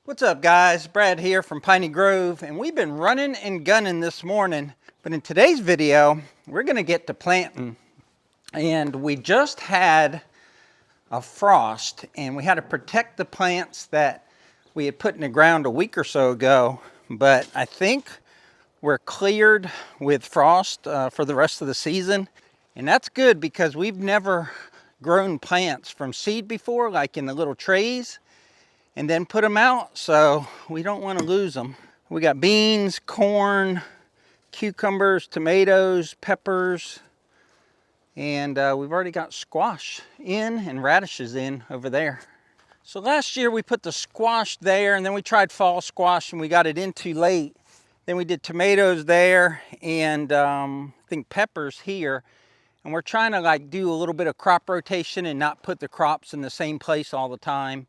What's up, guys? Brad here from Piney Grove, and we've been running and gunning this morning. But in today's video, we're gonna get to planting. And we just had a frost, and we had to protect the plants that we had put in the ground a week or so ago. But I think we're cleared with frost for the rest of the season. And that's good because we've never grown plants from seed before, like in the little trays, and then put them out, so we don't want to lose them. We got beans, corn, cucumbers, tomatoes, peppers, and we've already got squash in and radishes in over there. So last year we put the squash there, and then we tried fall squash and we got it in too late. Then we did tomatoes there and I think peppers here. And we're trying to like do a little bit of crop rotation and not put the crops in the same place all the time.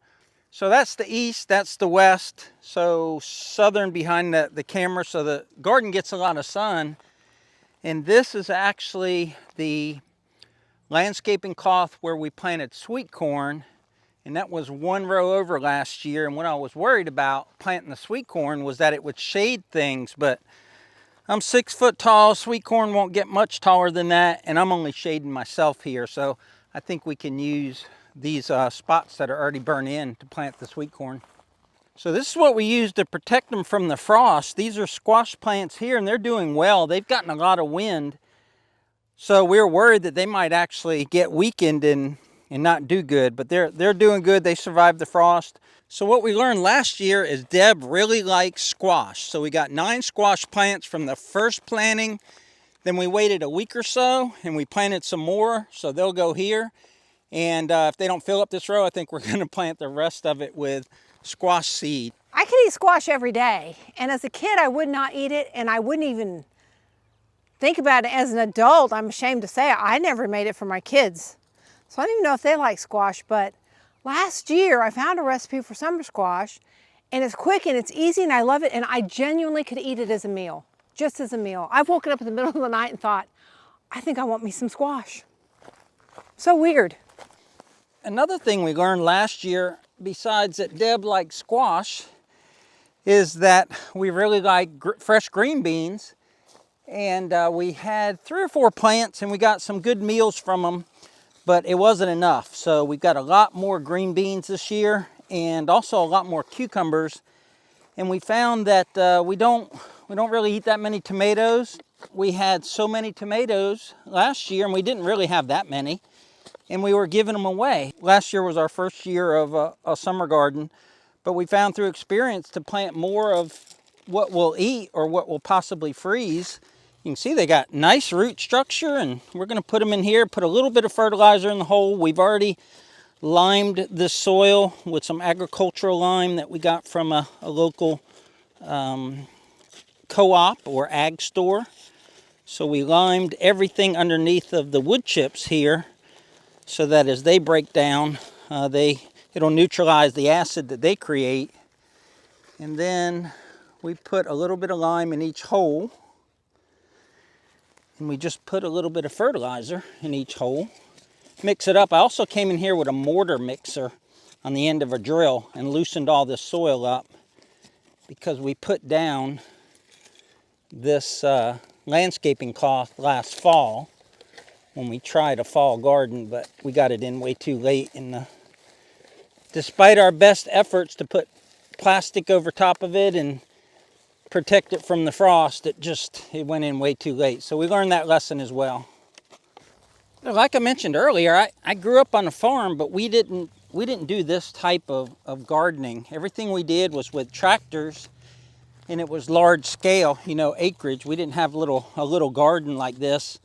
So that's the east, that's the west, so southern behind the camera, so the garden gets a lot of sun. And this is actually the landscaping cloth where we planted sweet corn, and that was one row over last year. And what I was worried about planting the sweet corn was that it would shade things, but I'm 6 foot tall, sweet corn won't get much taller than that, and I'm only shading myself here, so I think we can use these spots that are already burned in to plant the sweet corn. So this is what we use to protect them from the frost. These are squash plants here, and they're doing well. They've gotten a lot of wind, so we're worried that they might actually get weakened and not do good, but they're doing good. They survived the frost. So what we learned last year is Deb really likes squash. So we got 9 squash plants from the first planting. Then we waited a week or so and we planted some more, so they'll go here. And if they don't fill up this row, I think we're gonna plant the rest of it with squash seed. I could eat squash every day, and as a kid I would not eat it, and I wouldn't even think about it as an adult. I'm ashamed to say I never made it for my kids. So I don't even know if they like squash, but last year I found a recipe for summer squash, and it's quick and it's easy and I love it, and I genuinely could eat it as a meal, just as a meal. I've woken up in the middle of the night and thought, I think I want me some squash. So weird. Another thing we learned last year, besides that Deb likes squash, is that we really like fresh green beans. And we had 3 or 4 plants and we got some good meals from them, but it wasn't enough. So we've got a lot more green beans this year and also a lot more cucumbers. And we found that we don't really eat that many tomatoes. We had so many tomatoes last year and we didn't really have that many, and we were giving them away. Last year was our first year of a summer garden, but we found through experience to plant more of what we'll eat or what will possibly freeze. You can see they got nice root structure, and we're going to put them in here, put a little bit of fertilizer in the hole. We've already limed the soil with some agricultural lime that we got from a local co-op or ag store. So we limed everything underneath of the wood chips here, so that as they break down, it'll neutralize the acid that they create. And then we put a little bit of lime in each hole, and we just put a little bit of fertilizer in each hole. Mix it up. I also came in here with a mortar mixer on the end of a drill and loosened all this soil up, because we put down this landscaping cloth last fall when we tried a fall garden, but we got it in way too late. And despite our best efforts to put plastic over top of it and protect it from the frost, it went in way too late. So we learned that lesson as well. Like I mentioned earlier, I grew up on a farm, but we didn't do this type of gardening. Everything we did was with tractors, and it was large scale, acreage. We didn't have a little garden like this.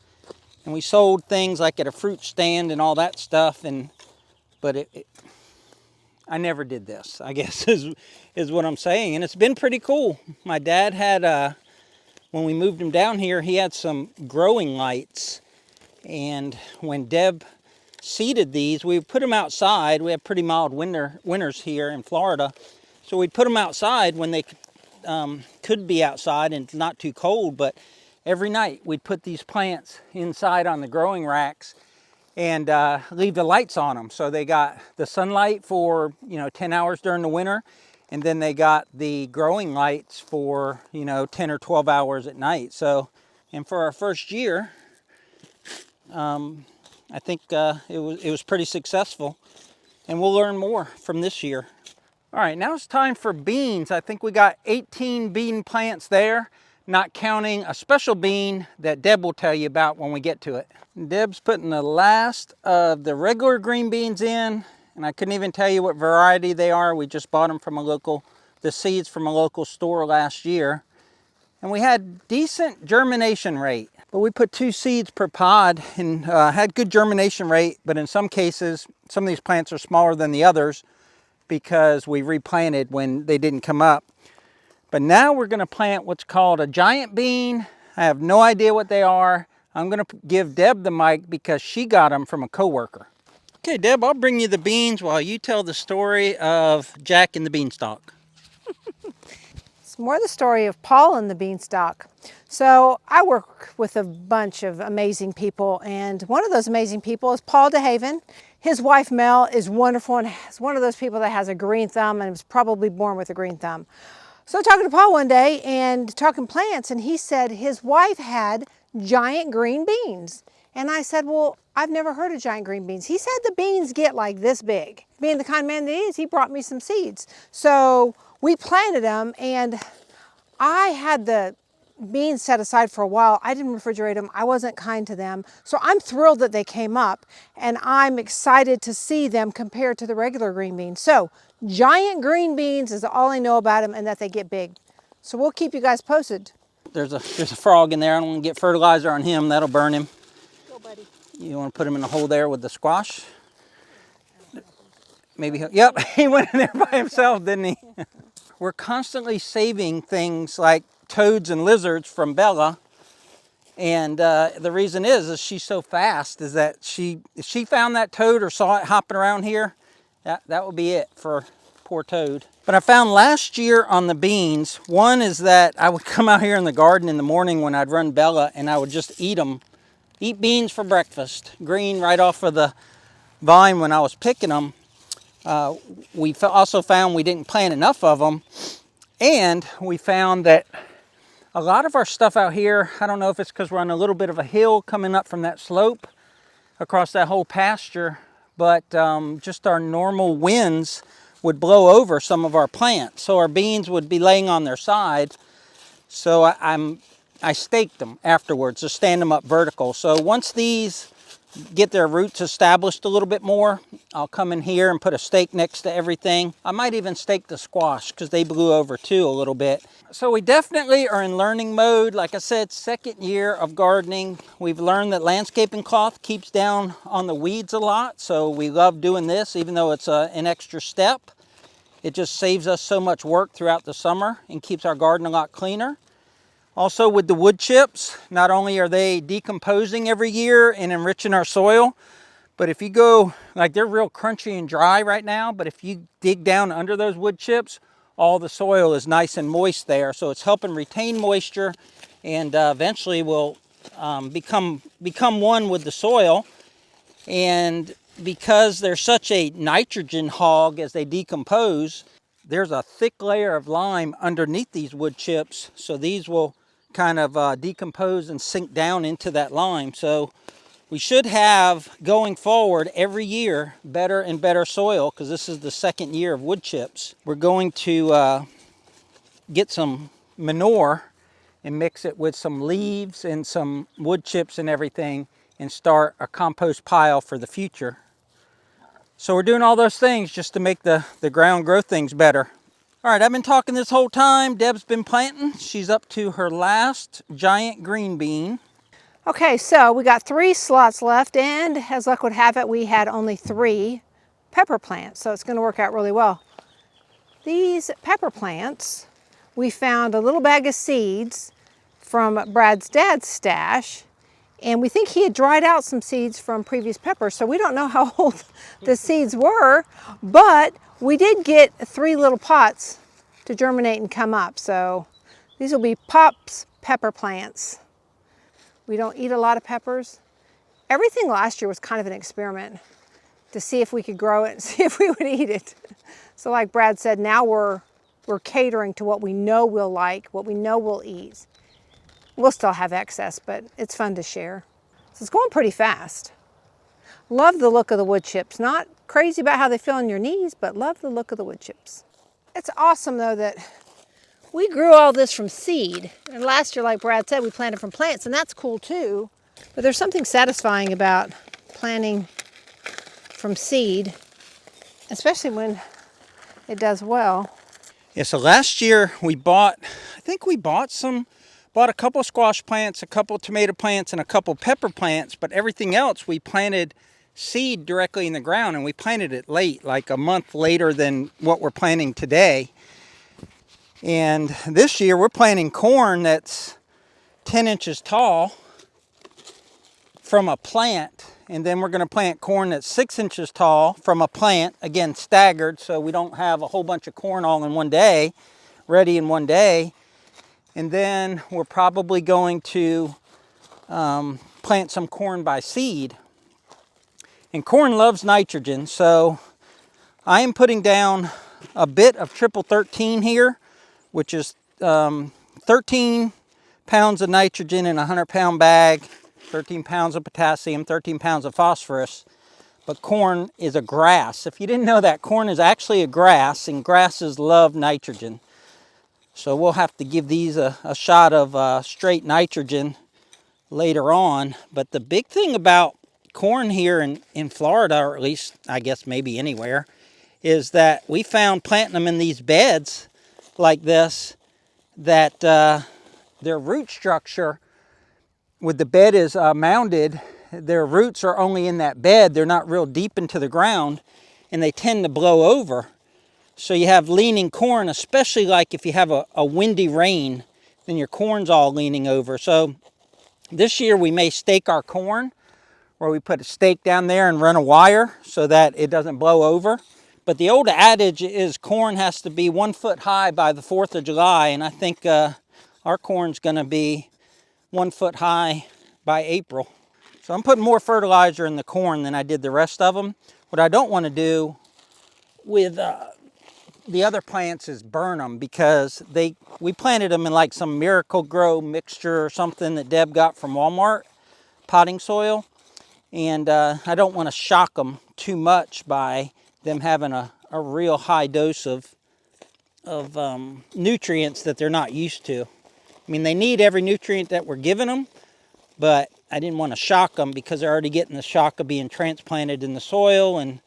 And we sold things like at a fruit stand and all that stuff, but I never did this, I guess is what I'm saying. And it's been pretty cool. My dad had, when we moved him down here, he had some growing lights. And when Deb seeded these, we put them outside. We have pretty mild winters here in Florida. So we'd put them outside when they could be outside and not too cold, but every night we'd put these plants inside on the growing racks and leave the lights on them. So they got the sunlight for 10 hours during the winter, And then they got the growing lights for, 10 or 12 hours at night. So, and for our first year, I think it was pretty successful. And we'll learn more from this year. All right, now it's time for beans. I think we got 18 bean plants there, not counting a special bean that Deb will tell you about when we get to it. Deb's putting the last of the regular green beans in, and I couldn't even tell you what variety they are. We just bought them from the seeds from a local store last year. And we had decent germination rate, but we put 2 seeds per pod and had good germination rate, but in some cases, some of these plants are smaller than the others because we replanted when they didn't come up. But now we're gonna plant what's called a giant bean. I have no idea what they are. I'm gonna give Deb the mic because she got them from a coworker. Okay, Deb, I'll bring you the beans while you tell the story of Jack and the beanstalk. It's more the story of Paul and the beanstalk. So I work with a bunch of amazing people, and one of those amazing people is Paul DeHaven. His wife Mel is wonderful and is one of those people that has a green thumb and was probably born with a green thumb. So talking to Paul one day and talking plants, and he said his wife had giant green beans. And I said, well, I've never heard of giant green beans. He said the beans get like this big. Being the kind of man that he is, he brought me some seeds. So we planted them, and I had the beans set aside for a while. I didn't refrigerate them. I wasn't kind to them. So I'm thrilled that they came up, and I'm excited to see them compared to the regular green beans. So giant green beans is all I know about them, and that they get big. So we'll keep you guys posted. There's a frog in there. I don't want to get fertilizer on him. That'll burn him. Go, buddy. You want to put him in the hole there with the squash? Maybe yep, he went in there by himself, didn't he? We're constantly saving things like toads and lizards from Bella. And the reason is she's so fast, is that if she found that toad or saw it hopping around here, that would be it for poor toad. But I found last year on the beans, one is that I would come out here in the garden in the morning when I'd run Bella, and I would just eat beans for breakfast, green right off of the vine when I was picking them. We also found we didn't plant enough of them, and we found that a lot of our stuff out here, I don't know if it's because we're on a little bit of a hill coming up from that slope across that whole pasture, but just our normal winds would blow over some of our plants. So our beans would be laying on their side. So I staked them afterwards to stand them up vertical. So once these get their roots established a little bit more, I'll come in here and put a stake next to everything. I might even stake the squash because they blew over too a little bit. So we definitely are in learning mode. Like I said, second year of gardening. We've learned that landscaping cloth keeps down on the weeds a lot. So we love doing this, even though it's an extra step. It just saves us so much work throughout the summer and keeps our garden a lot cleaner. Also with the wood chips, not only are they decomposing every year and enriching our soil, but if you go, like they're real crunchy and dry right now, but if you dig down under those wood chips, all the soil is nice and moist there. So it's helping retain moisture, and eventually will become one with the soil. And because they're such a nitrogen hog as they decompose, there's a thick layer of lime underneath these wood chips. So these will kind of decompose and sink down into that lime. So we should have, going forward, every year better and better soil, because this is the second year of wood chips. We're going to get some manure and mix it with some leaves and some wood chips and everything, and start a compost pile for the future. So we're doing all those things just to make the ground grow things better. All right, I've been talking this whole time. Deb's been planting. She's up to her last giant green bean. Okay, so we got 3 slots left, and as luck would have it, we had only 3 pepper plants, so it's going to work out really well. These pepper plants, we found a little bag of seeds from Brad's dad's stash, and we think he had dried out some seeds from previous peppers, so we don't know how old the seeds were, but we did get 3 little pots to germinate and come up. So these will be Pop's pepper plants. We don't eat a lot of peppers. Everything last year was kind of an experiment to see if we could grow it and see if we would eat it. So like Brad said, now we're we're catering to what we know we'll like, what we know we'll eat. We'll still have excess, but it's fun to share. So it's going pretty fast. Love the look of the wood chips. Not crazy about how they feel on your knees, but love the look of the wood chips. It's awesome though that we grew all this from seed. And last year, like Brad said, we planted from plants, and that's cool too. But there's something satisfying about planting from seed, especially when it does well. Yeah, so last year we bought, I think we bought a couple squash plants, a couple tomato plants, and a couple pepper plants, but everything else we planted seed directly in the ground, and we planted it late, like a month later than what we're planting today. And this year we're planting corn that's 10 inches tall from a plant, and then we're going to plant corn that's 6 inches tall from a plant, again staggered, so we don't have a whole bunch of corn all in one day, ready in one day. And then we're probably going to plant some corn by seed. And corn loves nitrogen, so I am putting down a bit of triple 13 here, which is 13 pounds of nitrogen in a 100-pound bag, 13 pounds of potassium, 13 pounds of phosphorus. But corn is a grass. If you didn't know that, corn is actually a grass, and grasses love nitrogen. So we'll have to give these a shot of straight nitrogen later on. But the big thing about corn here in Florida, or at least I guess maybe anywhere, is that we found planting them in these beds like this, that their root structure, with the bed is mounded, their roots are only in that bed. They're not real deep into the ground, and they tend to blow over. So you have leaning corn, especially like if you have a windy rain, then your corn's all leaning over. So this year we may stake our corn, where we put a stake down there and run a wire so that it doesn't blow over. But the old adage is corn has to be 1 foot high by the 4th of July, and I think our corn's gonna be 1 foot high by April. So I'm putting more fertilizer in the corn than I did the rest of them. What I don't want to do with the other plants is burn them, because we planted them in like some Miracle Grow mixture or something that Deb got from Walmart, potting soil. And I don't want to shock them too much by them having a real high dose of nutrients that they're not used to. I mean, they need every nutrient that we're giving them, but I didn't want to shock them because they're already getting the shock of being transplanted in the soil, and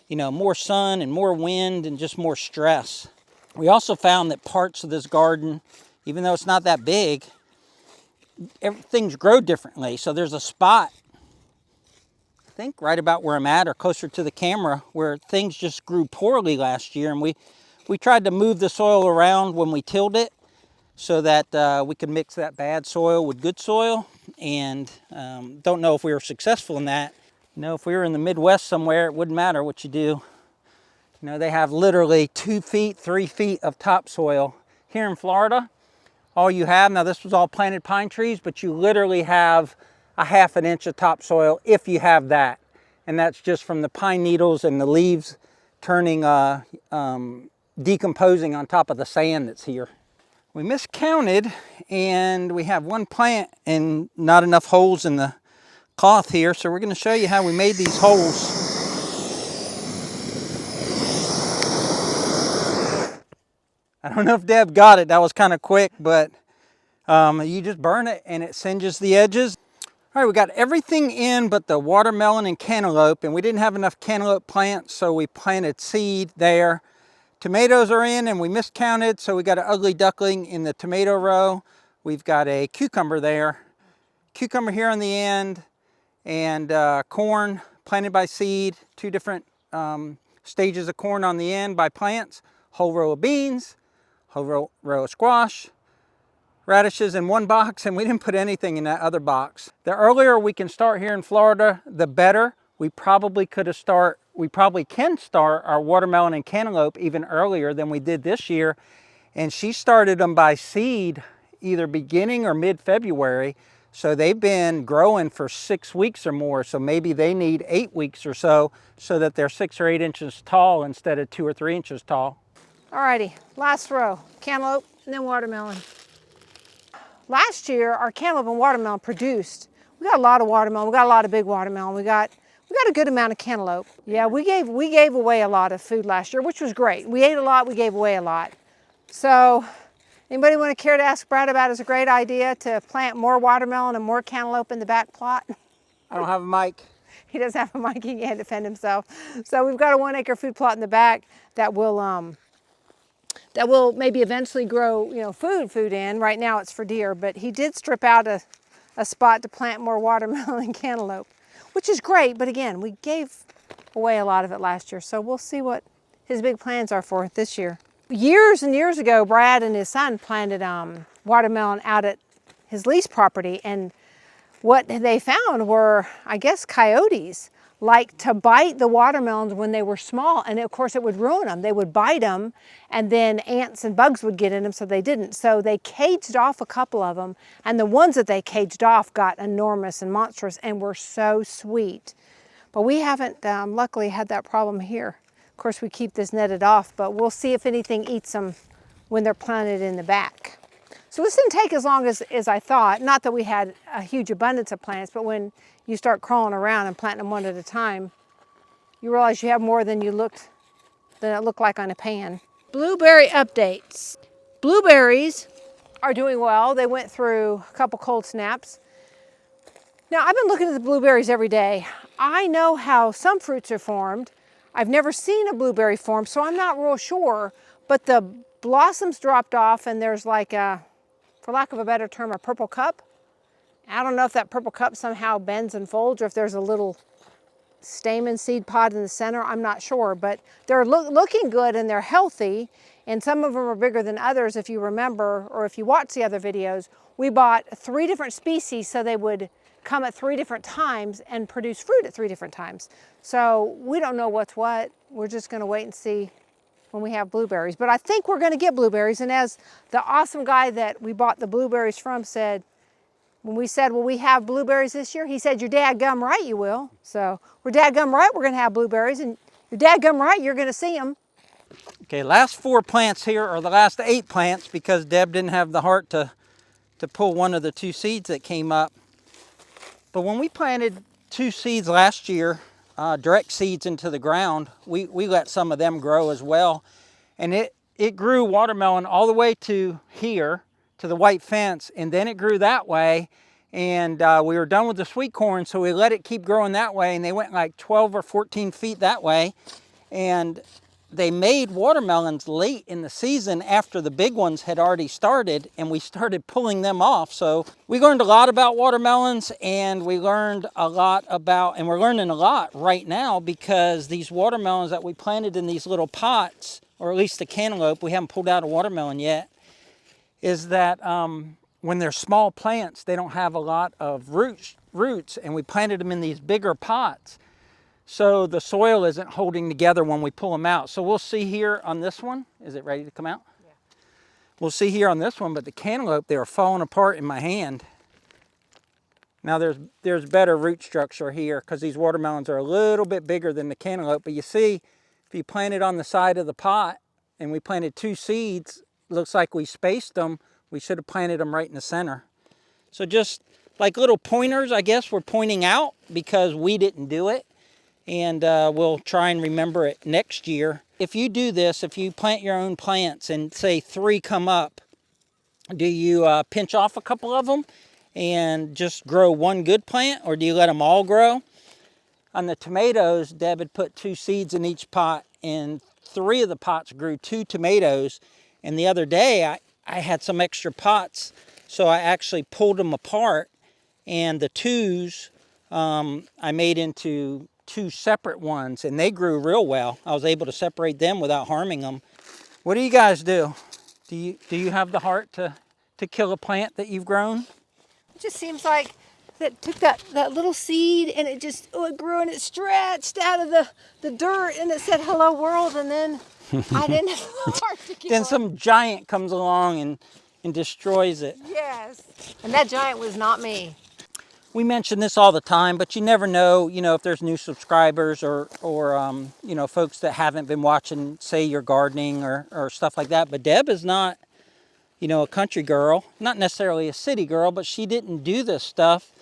you know, more sun and more wind and just more stress. We also found that parts of this garden, even though it's not that big, things grow differently. So there's a spot, I think right about where I'm at or closer to the camera, where things just grew poorly last year, and we tried to move the soil around when we tilled it so that we could mix that bad soil with good soil, and don't know if we were successful in that. You know, if we were in the Midwest somewhere, it wouldn't matter what you do. You know, they have literally 2 feet, 3 feet of topsoil. Here in Florida, all you have, now this was all planted pine trees, but you literally have a 1/2 inch of topsoil if you have that. And that's just from the pine needles and the leaves turning, decomposing on top of the sand that's here. We miscounted, and we have one plant and not enough holes in the cloth here, so we're going to show you how we made these holes. I don't know if Deb got it. That was kind of quick, but you just burn it and it singes the edges. All right, we got everything in but the watermelon and cantaloupe, and we didn't have enough cantaloupe plants, so we planted seed there. Tomatoes are in, and we miscounted, so we got an ugly duckling in the tomato row. We've got a cucumber there, cucumber here on the end, and corn planted by seed, 2 different stages of corn on the end by plants, whole row of beans, whole row of squash, radishes in one box, and we didn't put anything in that other box. The earlier we can start here in Florida, the better. We probably can start our watermelon and cantaloupe even earlier than we did this year. And she started them by seed either beginning or mid-February. So they've been growing for 6 weeks or more. So maybe they need 8 weeks or so that they're 6 or 8 inches tall instead of 2 or 3 inches tall. Alrighty, last row, cantaloupe and then watermelon. Last year, our cantaloupe and watermelon produced. We got a lot of watermelon. We got a lot of big watermelon. We got a good amount of cantaloupe. Yeah, we gave away a lot of food last year, which was great. We ate a lot. We gave away a lot. So, anybody want to care to ask Brad about his great idea to plant more watermelon and more cantaloupe in the back plot? I don't have a mic. He doesn't have a mic. He can't defend himself. So we've got a 1 acre food plot in the back that will maybe eventually grow, you know, food in. Right now it's for deer, but he did strip out a spot to plant more watermelon and cantaloupe, which is great. But again, we gave away a lot of it last year, so we'll see what his big plans are for it this year. Years and years ago, Brad and his son planted watermelon out at his lease property, and what they found were, I guess, coyotes like to bite the watermelons when they were small, and of course it would ruin them. They would bite them, and then ants and bugs would get in them, so they didn't. So they caged off a couple of them, and the ones that they caged off got enormous and monstrous and were so sweet. But we haven't, luckily, had that problem here. Of course, we keep this netted off, but we'll see if anything eats them when they're planted in the back. So this didn't take as long as I thought. Not that we had a huge abundance of plants, but when you start crawling around and planting them one at a time, you realize you have more than it looked like on a pan. Blueberry updates. Blueberries are doing well. They went through a couple cold snaps. Now, I've been looking at the blueberries every day. I know how some fruits are formed. I've never seen a blueberry form, so I'm not real sure, but the blossoms dropped off and there's like a, for lack of a better term, a purple cup. I don't know if that purple cup somehow bends and folds or if there's a little stamen seed pod in the center. I'm not sure, but they're looking good and they're healthy, and some of them are bigger than others. If you remember, or if you watch the other videos, we bought 3 different species so they would come at 3 different times and produce fruit at 3 different times. So we don't know what's what. We're just going to wait and see when we have blueberries. But I think we're going to get blueberries, and as the awesome guy that we bought the blueberries from said, when we said, will we have blueberries this year? He said, you're dadgum right you will. So we're dadgum right we're going to have blueberries, and you're dadgum right you're going to see them. Okay, last 4 plants here are the last 8 plants because Deb didn't have the heart to pull one of the 2 seeds that came up. But when we planted 2 seeds last year, direct seeds into the ground, we let some of them grow as well. And it grew watermelon all the way to here, to the white fence, and then it grew that way. And we were done with the sweet corn, so we let it keep growing that way, and they went like 12 or 14 feet that way. And they made watermelons late in the season after the big ones had already started, and we started pulling them off. So we learned a lot about watermelons, and we learned a lot about, and we're learning a lot right now because these watermelons that we planted in these little pots, or at least the cantaloupe, we haven't pulled out a watermelon yet, is that when they're small plants, they don't have a lot of roots, and we planted them in these bigger pots. So the soil isn't holding together when we pull them out. So we'll see here on this one. Is it ready to come out? Yeah. We'll see here on this one, but the cantaloupe, they are falling apart in my hand. Now there's better root structure here because these watermelons are a little bit bigger than the cantaloupe. But you see, if you plant it on the side of the pot and we planted 2 seeds, looks like we spaced them. We should have planted them right in the center. So just like little pointers, I guess, we're pointing out because we didn't do it. And we'll try and remember it next year. If you do this, if you plant your own plants and say 3 come up, do you pinch off a couple of them and just grow 1 good plant, or do you let them all grow? On the tomatoes, Deb had put 2 seeds in each pot, and 3 of the pots grew 2 tomatoes. And the other day, I had some extra pots, so I actually pulled them apart, and the 2s I made into 2 separate ones, and they grew real well. I was able to separate them without harming them. What do you guys do? Do you have the heart to kill a plant that you've grown? It just seems like that took that little seed and it just, it grew and it stretched out of the dirt and it said, hello world, and then I didn't have the heart to kill it. Then some giant comes along and destroys it. Yes, and that giant was not me. we mention this all the time, but you never know, if there's new subscribers or folks that haven't been watching, say, your gardening or stuff like that. But Deb is not, a country girl, not necessarily a city girl, but she didn't do this stuff.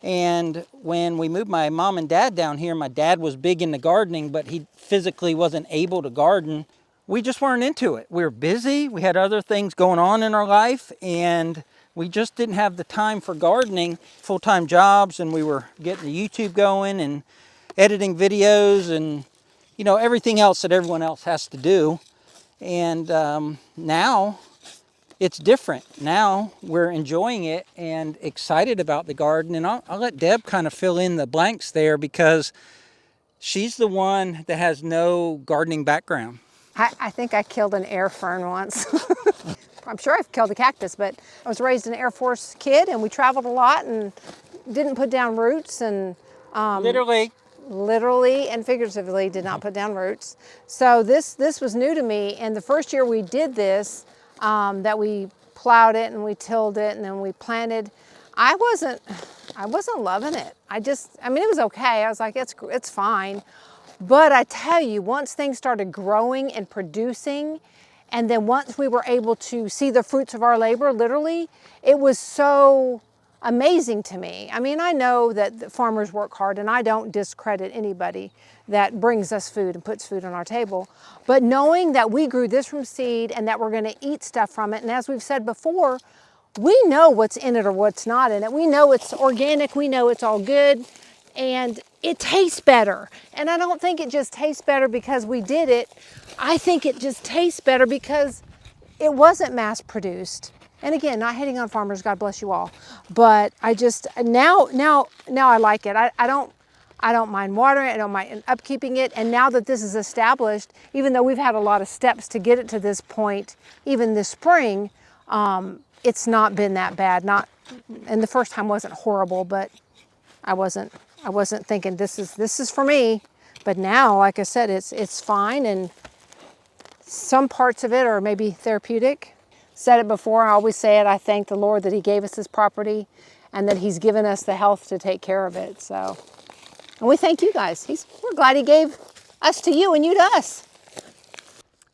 And when we moved my mom and dad down here, my dad was big into gardening, but he physically wasn't able to garden. We just weren't into it. We were busy. We had other things going on in our life, and we just didn't have the time for gardening, full-time jobs, and we were getting the YouTube going and editing videos and, everything else that everyone else has to do. And now it's different. Now we're enjoying it and excited about the garden. And I'll let Deb kind of fill in the blanks there because she's the one that has no gardening background. I think I killed an air fern once. I'm sure I've killed a cactus, but I was raised an Air Force kid and we traveled a lot and didn't put down roots and literally and figuratively did not put down roots. So this was new to me, and the first year we did this, that we plowed it and we tilled it and then we planted, I wasn't loving it. I mean, it was okay. I was like, it's fine. But I tell you, once things started growing and producing, and then once we were able to see the fruits of our labor, literally, it was so amazing to me. I mean, I know that the farmers work hard, and I don't discredit anybody that brings us food and puts food on our table. But knowing that we grew this from seed and that we're going to eat stuff from it, and as we've said before, we know what's in it or what's not in it. We know it's organic. We know it's all good. And it tastes better. And I don't think it just tastes better because we did it. I think it just tastes better because it wasn't mass produced. And again, not hating on farmers, God bless you all. But I just, now I like it. I don't mind watering it, I don't mind upkeeping it. And now that this is established, even though we've had a lot of steps to get it to this point, even this spring, it's not been that bad. And the first time wasn't horrible, but I wasn't thinking this is for me. But now, like I said, it's fine, and some parts of it are maybe therapeutic. Said it before, I always say it, I thank the Lord that He gave us this property and that He's given us the health to take care of it. So, and we thank you guys. We're glad He gave us to you and you to us.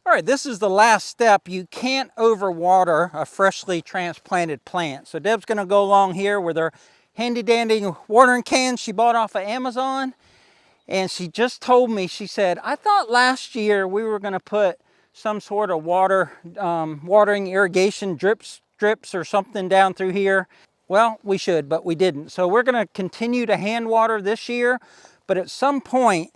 All right, this is the last step. You can't overwater a freshly transplanted plant. So Deb's gonna go along here with her handy dandy watering can she bought off of Amazon. And she just told me, she said, I thought last year we were gonna put some sort of watering irrigation drips or something down through here. Well, we should, but we didn't. So we're gonna continue to hand water this year, but at some point,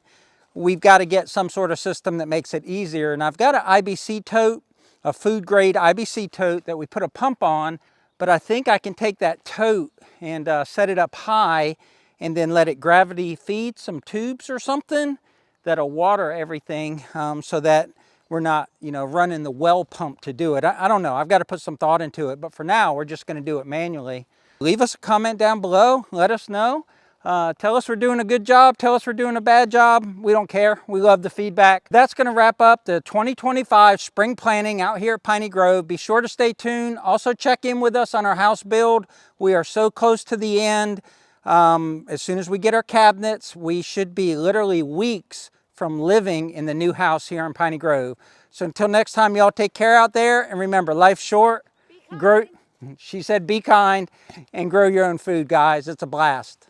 we've got to get some sort of system that makes it easier. And I've got an IBC tote, a food grade IBC tote that we put a pump on, but I think I can take that tote and set it up high and then let it gravity feed some tubes or something that'll water everything so that we're not, running the well pump to do it. I don't know. I've got to put some thought into it, but for now, we're just going to do it manually. Leave us a comment down below. Let us know. Tell us we're doing a good job. Tell us we're doing a bad job. We don't care. We love the feedback. That's going to wrap up the 2025 spring planting out here at Piney Grove. Be sure to stay tuned. Also check in with us on our house build. We are so close to the end. As soon as we get our cabinets, we should be literally weeks from living in the new house here in Piney Grove. So until next time, y'all take care out there. And remember, life's short. Grow. She said be kind and grow your own food, guys. It's a blast.